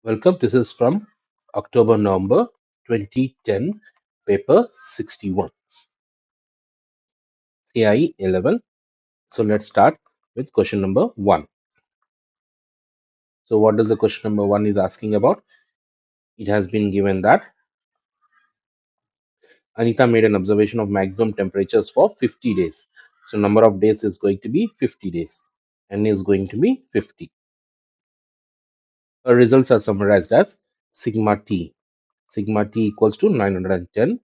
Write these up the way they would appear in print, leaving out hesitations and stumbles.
Welcome. This is from October November 2010, paper 61, CIE 11. So let's start with question number 1. So what does the question number 1 is asking about? It has been given that Anita made an observation of maximum temperatures for 50 days. So number of days is going to be 50 days. N is going to be 50. Her results are summarized as sigma T. Sigma T equals to 910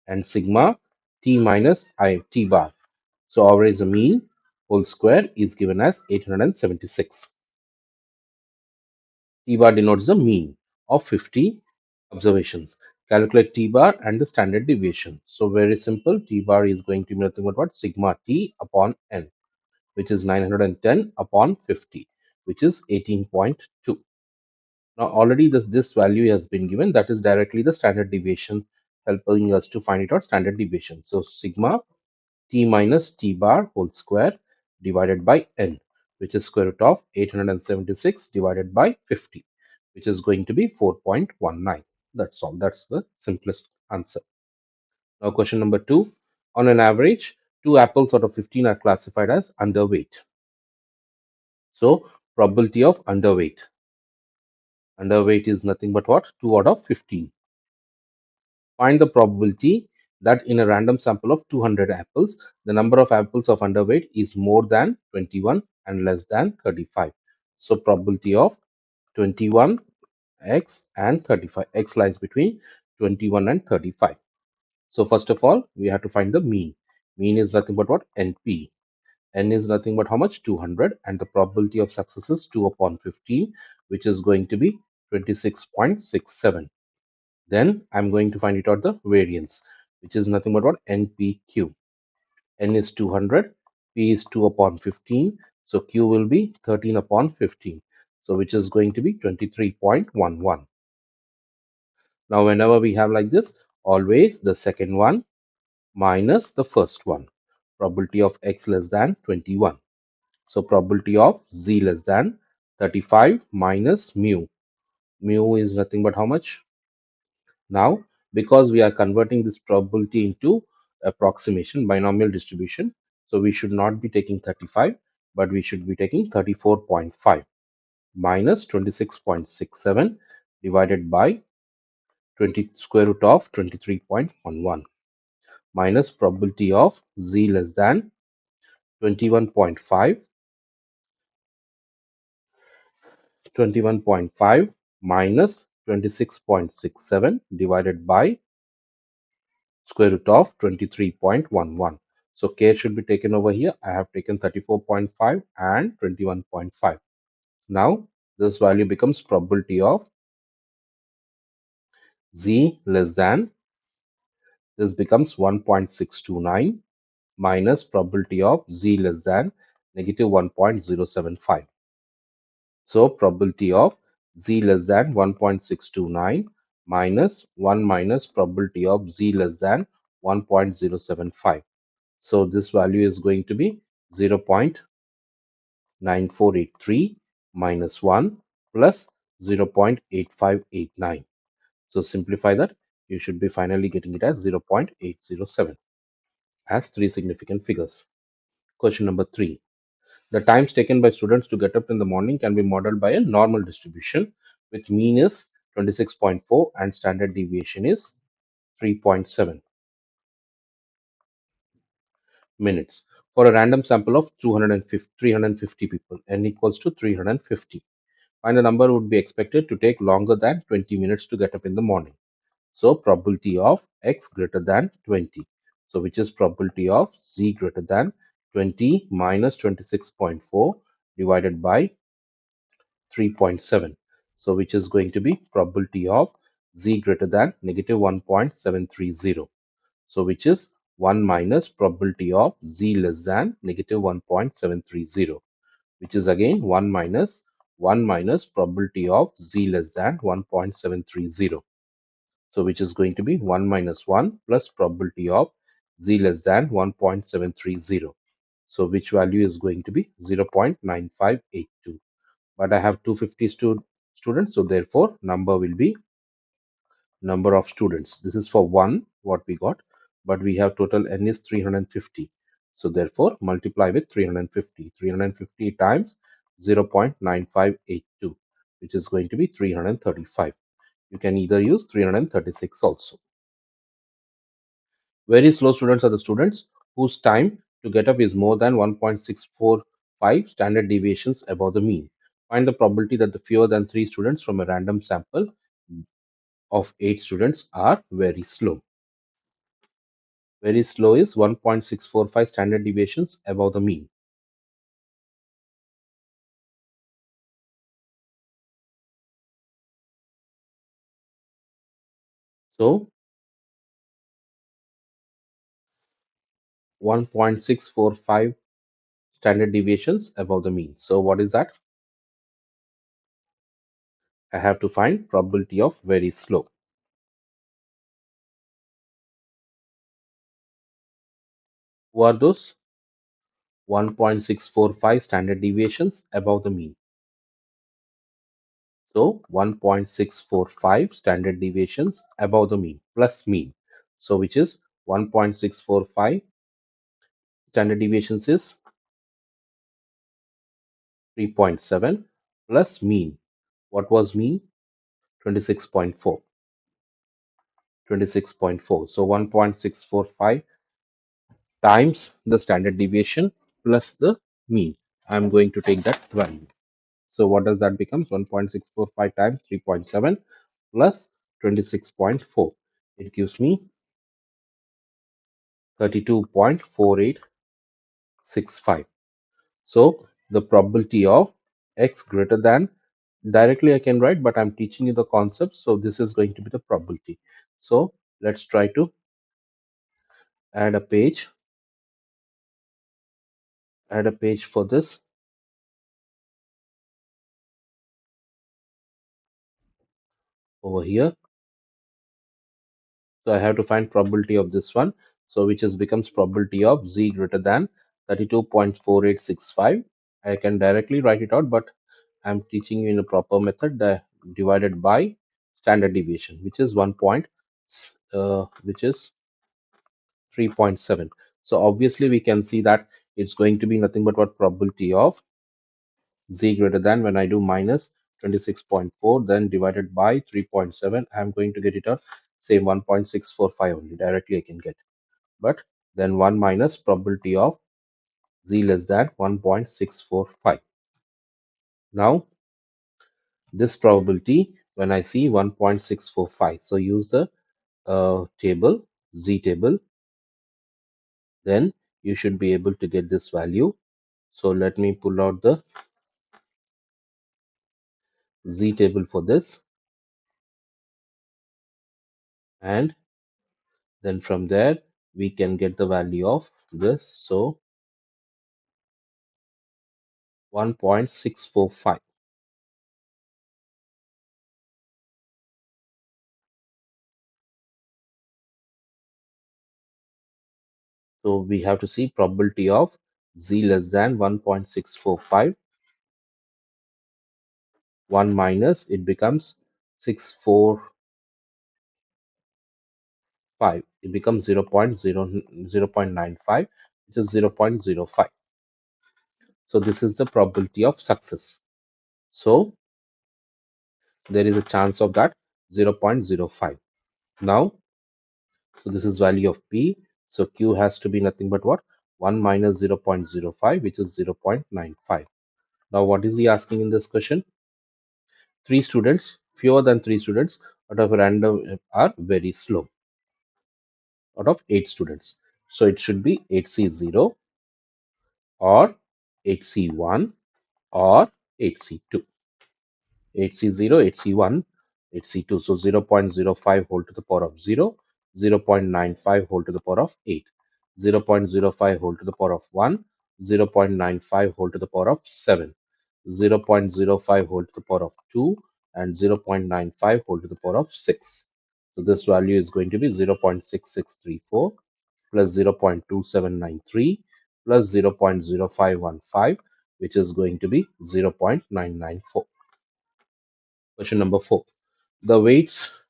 and sigma T minus I T bar. So average mean whole square is given as 876. T bar denotes the mean of 50 observations. Calculate T bar and the standard deviation. So very simple. T bar is going to be nothing but what? Sigma T upon N, which is 910 upon 50, which is 18.2. Now already this value has been given. That is directly the standard deviation, helping us to find it out standard deviation. So sigma T minus T bar whole square divided by N, which is square root of 876 divided by 50, which is going to be 4.19. That's all. That's the simplest answer. Now question number 2. On an average, 2 apples out of 15 are classified as underweight. So probability of underweight. Underweight is nothing but what? 2 out of 15. Find the probability that in a random sample of 200 apples, the number of apples of underweight is more than 21 and less than 35. So probability of 21x and 35. X lies between 21 and 35. So first of all, we have to find the mean. Mean is nothing but what? NP. N is nothing but how much? 200. And the probability of success is 2 upon 15, which is going to be 26.67. Then I'm going to find it out the variance, which is nothing but what? NPQ. N is 200, P is 2 upon 15, so Q will be 13 upon 15, so which is going to be 23.11. Now whenever we have like this, always the second one minus the first one. Probability of X less than 21. So probability of Z less than 35 minus mu. Mu is nothing but how much? Now, because we are converting this probability into approximation binomial distribution, so we should not be taking 35, but we should be taking 34.5 minus 26.67 divided by 20 square root of 23.11 minus probability of z less than 21.5 minus 26.67 divided by square root of 23.11. So care should be taken over here. I have taken 34.5 and 21.5. Now this value becomes probability of z less than, this becomes 1.629 minus probability of z less than negative 1.075. So probability of z less than 1.629 minus 1 minus probability of z less than 1.075. So this value is going to be 0.9483 minus 1 plus 0.8589. So simplify that. You should be finally getting it as 0.807 as three significant figures. Question number 3. The times taken by students to get up in the morning can be modeled by a normal distribution with mean is 26.4 and standard deviation is 3.7 minutes for a random sample of 350 people. N equals to 350. Find a number would be expected to take longer than 20 minutes to get up in the morning. So probability of x greater than 20. So which is probability of z greater than 20 minus 26.4 divided by 3.7. So which is going to be probability of z greater than negative 1.730. So which is 1 minus probability of z less than negative 1.730, which is again 1 minus probability of z less than 1.730. So which is going to be 1 minus 1 plus probability of z less than 1.730. So which value is going to be 0.9582. But I have 250 students. So therefore, number will be number of students. This is for 1, what we got, but we have total n is 350. So therefore, multiply with 350. 350 times 0.9582, which is going to be 335. You can either use 336 also. Very slow students are the students whose time to get up is more than 1.645 standard deviations above the mean. Find the probability that the fewer than 3 students from a random sample of 8 students are very slow. Very slow is 1.645 standard deviations above the mean. So 1.645 standard deviations above the mean. So what is that? I have to find probability of very slow. Who are those? 1.645 standard deviations above the mean. So 1.645 standard deviations above the mean plus mean. So which is 1.645 standard deviations is 3.7 plus mean. What was mean? 26.4. 26.4. So 1.645 times the standard deviation plus the mean. I'm going to take that value. So what does that become? 1.645 times 3.7 plus 26.4. It gives me 32.4865. So the probability of x greater than, directly I can write, but I'm teaching you the concept. So this is going to be the probability. So let's try to add a page, for this over here. So I have to find probability of this one. So which is becomes probability of z greater than 32.4865. I can directly write it out, but I'm teaching you in a proper method, divided by standard deviation, which is which is 3.7. So obviously we can see that it's going to be nothing but what probability of z greater than, when I do minus 26.4 then divided by 3.7, I'm going to get it out same 1.645 only, directly I can get, but then 1 minus probability of z less than 1.645. Now this probability, when I see 1.645, so use the table, z table, then you should be able to get this value. So let me pull out the z table for this, and then from there we can get the value of this. So 1.645. So we have to see probability of z less than 1.645. 1 minus, it becomes 645. It becomes 0.95, which is 0.05. So this is the probability of success. So there is a chance of that 0.05. Now, so this is value of P. So Q has to be nothing but what? 1 minus 0.05, which is 0.95. Now, what is he asking in this question? 3 students, fewer than 3 students out of a random are very slow out of 8 students. So it should be 8C0 or 8C1 or 8C2. 8C0, 8C1, 8C2. So 0.05 whole to the power of 0, 0.95 whole to the power of 8, 0.05 whole to the power of 1, 0.95 whole to the power of 7, 0.05 whole to the power of 2, and 0.95 whole to the power of 6. So this value is going to be 0.6634 plus 0.2793 plus 0.0515, which is going to be 0.994. Question number 4. The weights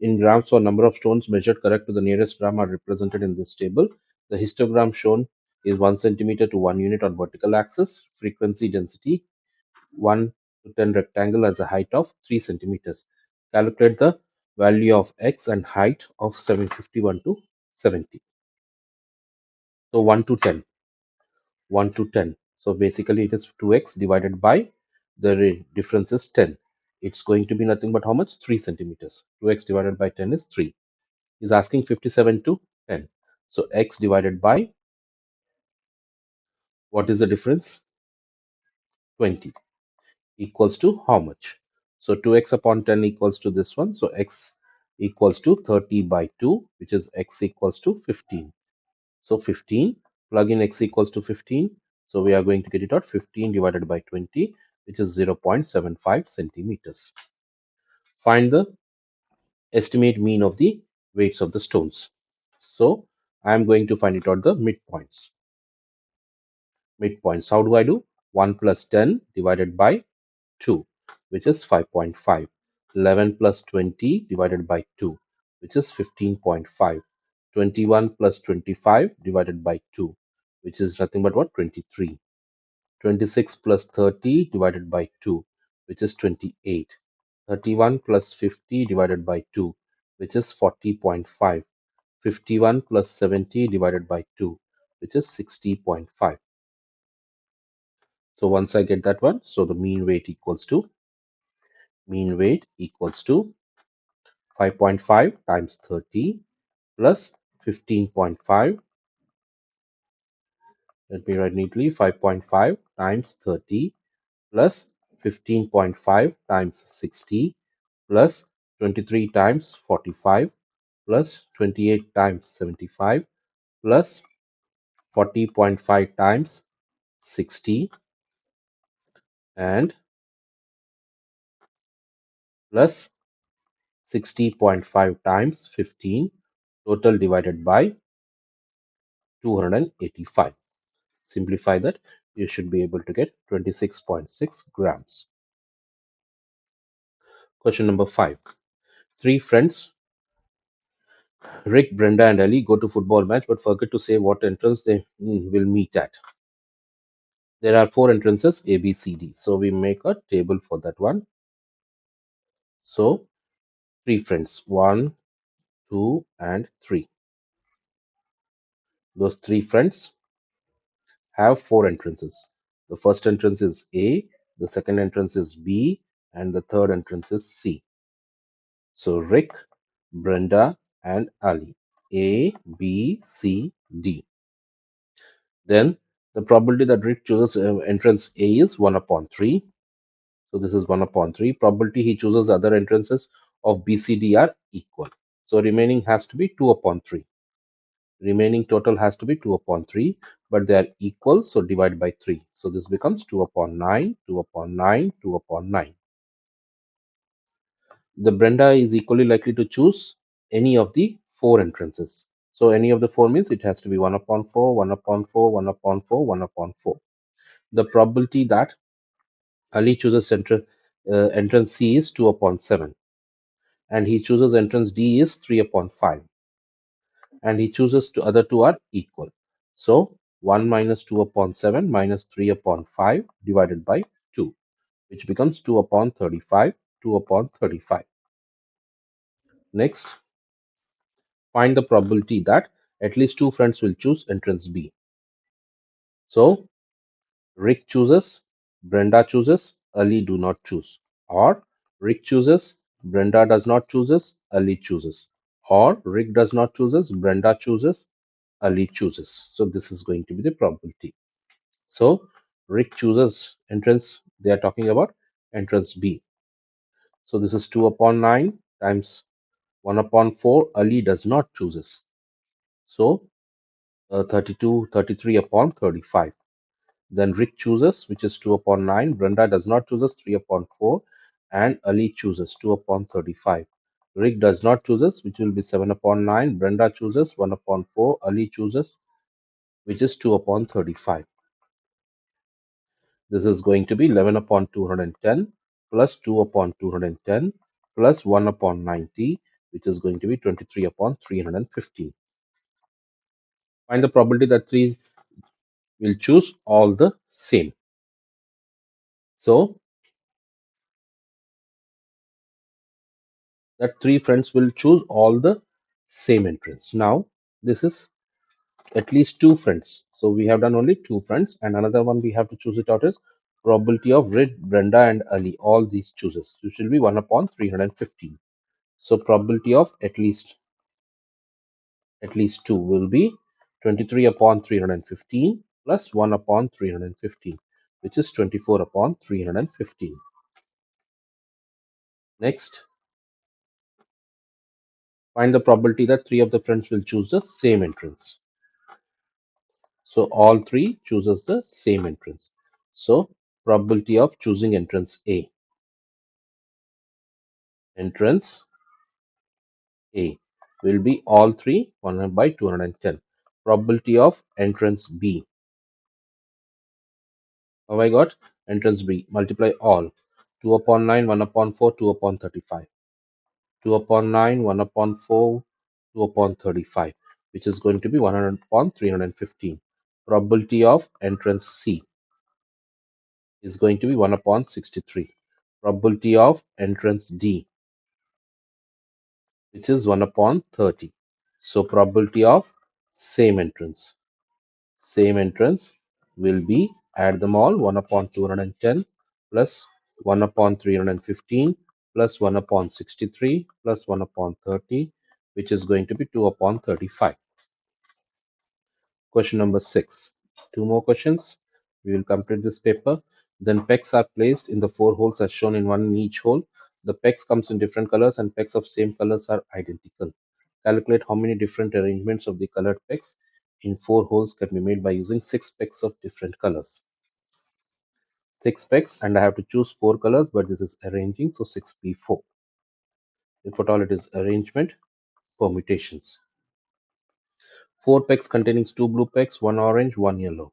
in grams for number of stones measured correct to the nearest gram are represented in this table. The histogram shown is 1 centimeter to 1 unit on vertical axis. Frequency density 1 to 10 rectangle has a height of 3 centimeters. Calculate the value of x and height of 751 to 70. So 1 to 10. 1 to 10. So basically it is 2x divided by the difference is 10. It's going to be nothing but how much? 3 centimeters. 2x divided by 10 is 3. Is asking 57 to 10. So x divided by what is the difference? 20 equals to how much? So 2x upon 10 equals to this one. So x equals to 30 by 2, which is x equals to 15. So 15, plug in x equals to 15. So we are going to get it out 15 divided by 20, which is 0.75 centimeters. Find the estimate mean of the weights of the stones. So I am going to find it out the midpoints. Midpoints. How do I do? 1 plus 10 divided by 2, which is 5.5. 11 plus 20 divided by 2, which is 15.5. 21 plus 25 divided by 2, which is nothing but what? 23. 26 plus 30 divided by 2, which is 28. 31 plus 50 divided by 2, which is 40.5. 51 plus 70 divided by 2, which is 60.5. So once I get that one, so the mean weight equals to 5.5 times 30 plus 15.5. Let me write neatly. 5.5 times 30 plus 15.5 times 60 plus 23 times 45 plus 28 times 75 plus 40.5 times 60 and plus 60.5 times 15, total divided by 285. Simplify that, you should be able to get 26.6 grams. Question number 5. Three friends, Rick, Brenda, and Ali, go to football match but forget to say what entrance they will meet at. There are four entrances A, B, C, D. So we make a table for that one. So three friends, 1, 2, and 3. Those three friends have four entrances. The first entrance is A, the second entrance is B, and the third entrance is C. So Rick, Brenda, and Ali. A, B, C, D. Then the probability that Rick chooses entrance A is 1 upon 3. So this is 1 upon 3. Probability he chooses other entrances of B, C, D are equal. So remaining has to be 2 upon 3. Remaining total has to be 2 upon 3, but they are equal, so divide by 3. So this becomes 2 upon 9, 2 upon 9, 2 upon 9. The Brenda is equally likely to choose any of the four entrances. So any of the four means it has to be 1 upon 4, 1 upon 4, 1 upon 4, 1 upon 4. The probability that Ali chooses entrance C is 2 upon 7. And he chooses entrance D is 3 upon 5. And he chooses other two are equal. So 1 minus 2 upon 7 minus 3 upon 5 divided by 2, which becomes 2 upon 35, 2 upon 35. Next, find the probability that at least two friends will choose entrance B. So Rick chooses, Brenda chooses, Ali do not choose. Or Rick chooses, Brenda does not chooses, Ali chooses. Or Rick does not chooses, Brenda chooses, Ali chooses. So this is going to be the probability. So Rick chooses entrance, they are talking about entrance B. So this is 2 upon 9 times 1 upon 4. Ali does not chooses. So 32, 33 upon 35. Then Rick chooses, which is 2 upon 9. Brenda does not chooses 3 upon 4. And Ali chooses 2 upon 35. Rick does not chooses, which will be 7 upon 9. Brenda chooses 1 upon 4. Ali chooses, which is 2 upon 35. This is going to be 11 upon 210. plus 2 upon 210 plus 1 upon 90, which is going to be 23 upon 315. Find the probability that 3 will choose all the same. So that 3 friends will choose all the same entrance. Now this is at least 2 friends. So we have done only 2 friends, and another one we have to choose it out is probability of Rid, Brenda, and Ali. All these chooses, which will be 1 upon 315. So probability of at least 2 will be 23 upon 315 plus 1 upon 315, which is 24 upon 315. Next, find the probability that 3 of the friends will choose the same entrance. So all 3 chooses the same entrance. So probability of choosing entrance A. Entrance A will be all 3 100 by 210. Probability of entrance B. How I got? Entrance B. Multiply all. 2 upon 9, 1 upon 4, 2 upon 35. 2 upon 9, 1 upon 4, 2 upon 35, which is going to be 100 upon 315. Probability of entrance C is going to be 1 upon 63. Probability of entrance D, which is 1 upon 30. So probability of same entrance. Same entrance will be, add them all, 1 upon 210 plus 1 upon 315 plus 1 upon 63 plus 1 upon 30, which is going to be 2 upon 35. Question number 6. Two more questions. We will complete this paper. Then pegs are placed in the 4 holes as shown in one in each hole. The pegs comes in different colors and pegs of same colors are identical. Calculate how many different arrangements of the colored pegs in 4 holes can be made by using 6 pegs of different colors. 6 pegs, and I have to choose 4 colors, but this is arranging, so 6p4. If at all it is arrangement, permutations. 4 pegs containing 2 blue pegs, 1 orange, 1 yellow.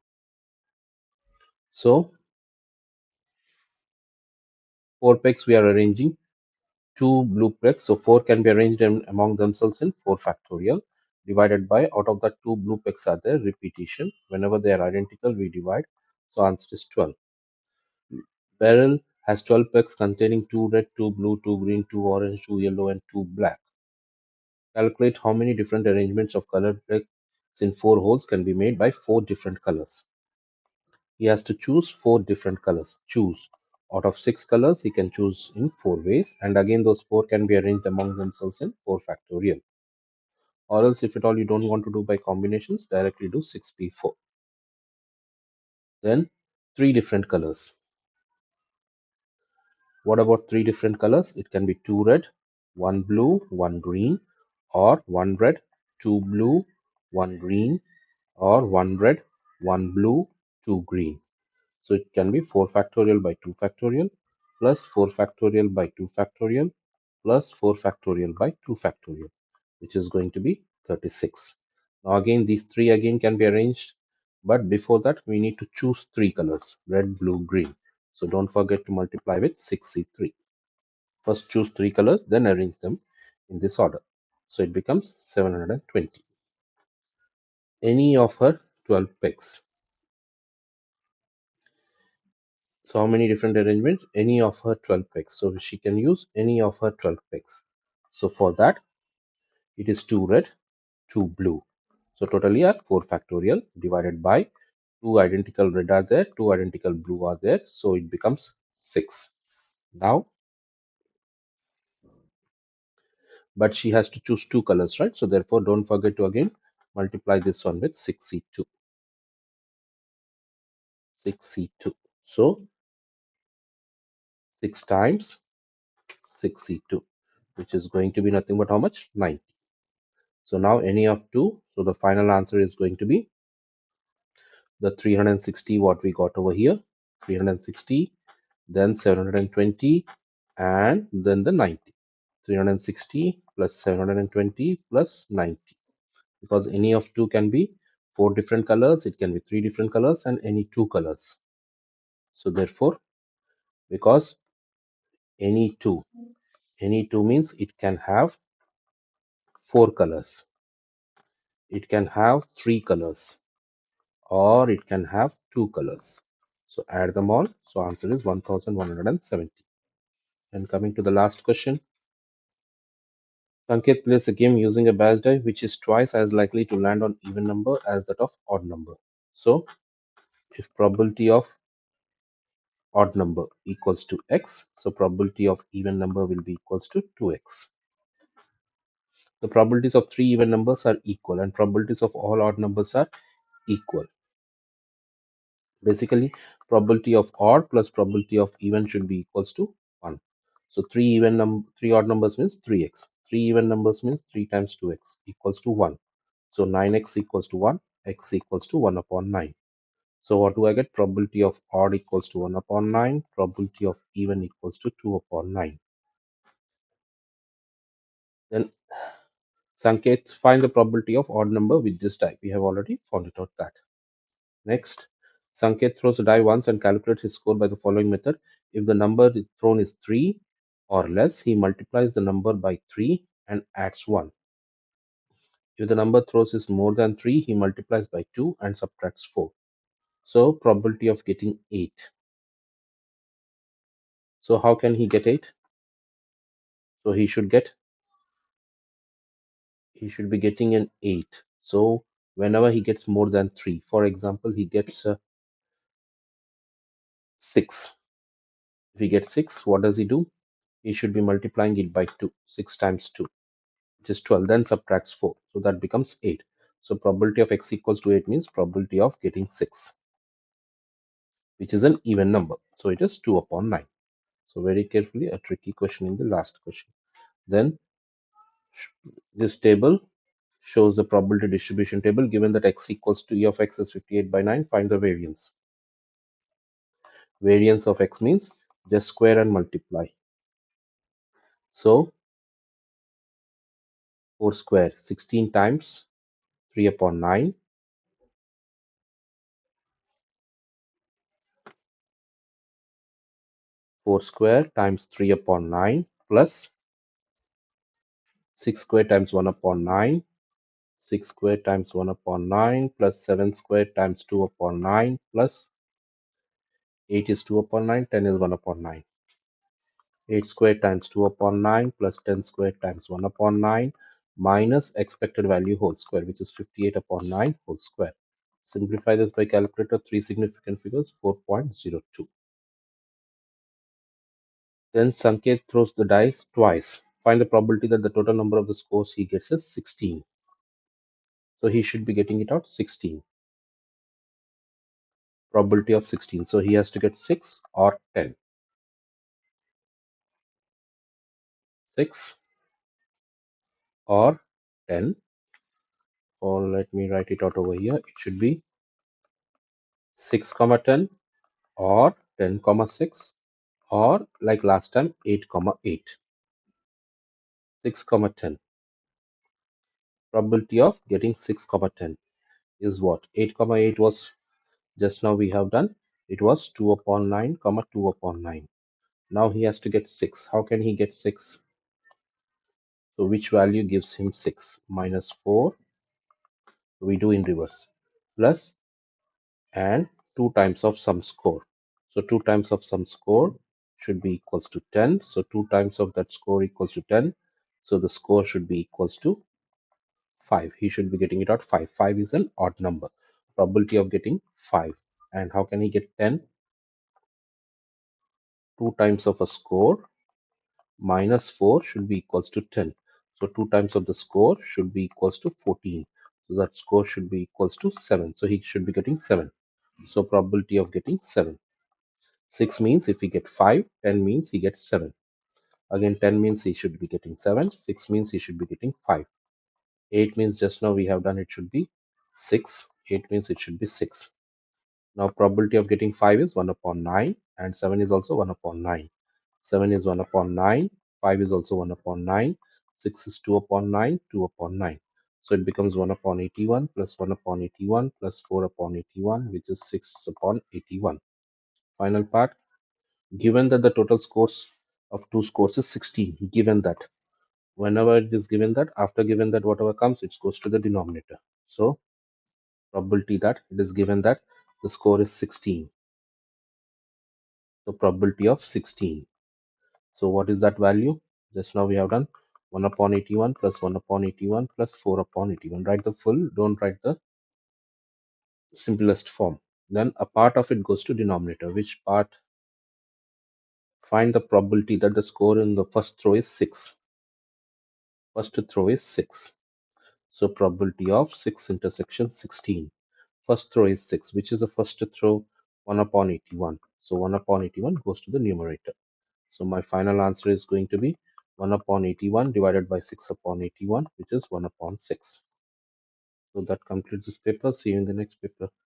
So 4 pegs we are arranging 2 blue pegs, so 4 can be arranged among themselves in 4 factorial, divided by, out of that 2 blue pegs are there, repetition. Whenever they are identical, we divide. So answer is 12. Barrel has 12 pegs containing 2 red, 2 blue, 2 green, 2 orange, 2 yellow, and 2 black. Calculate how many different arrangements of colored pegs in 4 holes can be made by 4 different colors. He has to choose 4 different colors. Choose. Out of 6 colors, he can choose in 4 ways, and again, those 4 can be arranged among themselves in 4 factorial. Or else, if at all you don't want to do by combinations, directly do 6p4. Then 3 different colors. What about 3 different colors? It can be 2 red, 1 blue, 1 green, or 1 red, 2 blue, 1 green, or 1 red, 1 blue, 2 green. So it can be 4 factorial by 2 factorial plus 4 factorial by 2 factorial plus 4 factorial by 2 factorial, which is going to be 36. Now again, these 3 again can be arranged, but before that we need to choose 3 colors, red, blue, green. So don't forget to multiply with 6c3. First choose 3 colors, then arrange them in this order. So it becomes 720. Any of her 12 pegs. So how many different arrangements? Any of her 12 pegs. So she can use any of her 12 pegs. So for that, it is 2 red, 2 blue. So totally are 4 factorial divided by 2 identical red are there, 2 identical blue are there. So it becomes 6. Now, but she has to choose 2 colors, right? So therefore, don't forget to again multiply this one with 6c2. 6c2. So 6 times 6c2, which is going to be nothing but how much? 90. So now any of 2. So the final answer is going to be the 360 what we got over here. 360, then 720, and then the 90. 360 plus 720 plus 90. Because any of 2 can be 4 different colors, it can be 3 different colors, and any 2 colors. So therefore, because Any two. Any two means it can have four colors. It can have three colors, or it can have two colors. So add them all. So answer is 1170. And coming to the last question, Sanket plays a game using a base die which is twice as likely to land on even number as that of odd number. So if probability of odd number equals to x, so probability of even number will be equals to 2x. The probabilities of three even numbers are equal and probabilities of all odd numbers are equal. Basically, probability of odd plus probability of even should be equals to 1. So three odd numbers means 3x. Three even numbers means 3 times 2x equals to 1. So 9x equals to 1, x equals to 1 upon 9. So what do I get? Probability of odd equals to 1 upon 9. Probability of even equals to 2 upon 9. Then Sanket, find the probability of odd number with this die. We have already found it out that. Next, Sanket throws a die once and calculates his score by the following method. If the number thrown is 3 or less, he multiplies the number by 3 and adds 1. If the number throws is more than 3, he multiplies by 2 and subtracts 4. So probability of getting 8. So how can he get 8? So he should be getting an 8. So whenever he gets more than 3, for example, he gets 6. If he gets 6, what does he do? He should be multiplying it by 2. 6 times 2, which is 12, then subtracts 4. So that becomes 8. So probability of x equals to 8 means probability of getting 6, which is an even number. So it is 2 upon 9. So very carefully, a tricky question in the last question. Then this table shows the probability distribution table. Given that x equals to e of x is 58 by 9, find the variance. Variance of x means just square and multiply. So 4 square, 16 times 3 upon 9. 4 square times 3 upon 9 plus 6 square times 1 upon 9. 6 square times 1 upon 9 plus 7 square times 2 upon 9 plus 8 is 2 upon 9, 10 is 1 upon 9. 8 square times 2 upon 9 plus 10 square times 1 upon 9 minus expected value whole square, which is 58 upon 9 whole square. Simplify this by calculator, 3 significant figures, 4.02. Then Sanket throws the dice twice. Find the probability that the total number of the scores he gets is 16. So he should be getting it out 16. Probability of 16. So he has to get 6 or 10. 6 or 10, or let me write it out over here. It should be 6 comma 10 or 10 comma 6, or like last time 8 comma 8. 6 comma 10. Probability of getting 6 comma 10 is what? 8 comma 8 was just now we have done. It was 2 upon 9 comma 2 upon 9. Now he has to get 6. How can he get 6? So which value gives him 6? Minus 4. We do in reverse. Plus and 2 times of some score. So 2 times of some score should be equals to 10. So 2 times of that score equals to 10. So the score should be equals to 5. He should be getting it out 5. 5 is an odd number. Probability of getting 5. And how can he get 10? 2 times of a score minus 4 should be equals to 10. So 2 times of the score should be equals to 14. So that score should be equals to 7. So he should be getting 7. So probability of getting 7. 6 means if he get 5, 10 means he gets 7. Again, 10 means he should be getting 7. 6 means he should be getting 5. 8 means just now we have done it should be 6. 8 means it should be 6. Now probability of getting 5 is 1 upon 9 and 7 is also 1 upon 9. 7 is 1 upon 9. 5 is also 1 upon 9. 6 is 2 upon 9. 2 upon 9. So it becomes 1 upon 81 plus 1 upon 81 plus 4 upon 81, which is 6 upon 81. Final part. Given that the total scores of two scores is 16, given that. Whenever it is given that, after given that, whatever comes, it goes to the denominator. So probability that it is given that the score is 16. So probability of 16. So what is that value? Just now we have done 1 upon 81 plus 1 upon 81 plus 4 upon 81. Write the full, don't write the simplest form. Then a part of it goes to denominator. Which part? Find the probability that the score in the first throw is 6. First throw is 6. So probability of 6 intersection 16. First throw is 6. Which is the first throw? 1 upon 81. So 1 upon 81 goes to the numerator. So my final answer is going to be 1 upon 81 divided by 6 upon 81, which is 1 upon 6. So that completes this paper. See you in the next paper.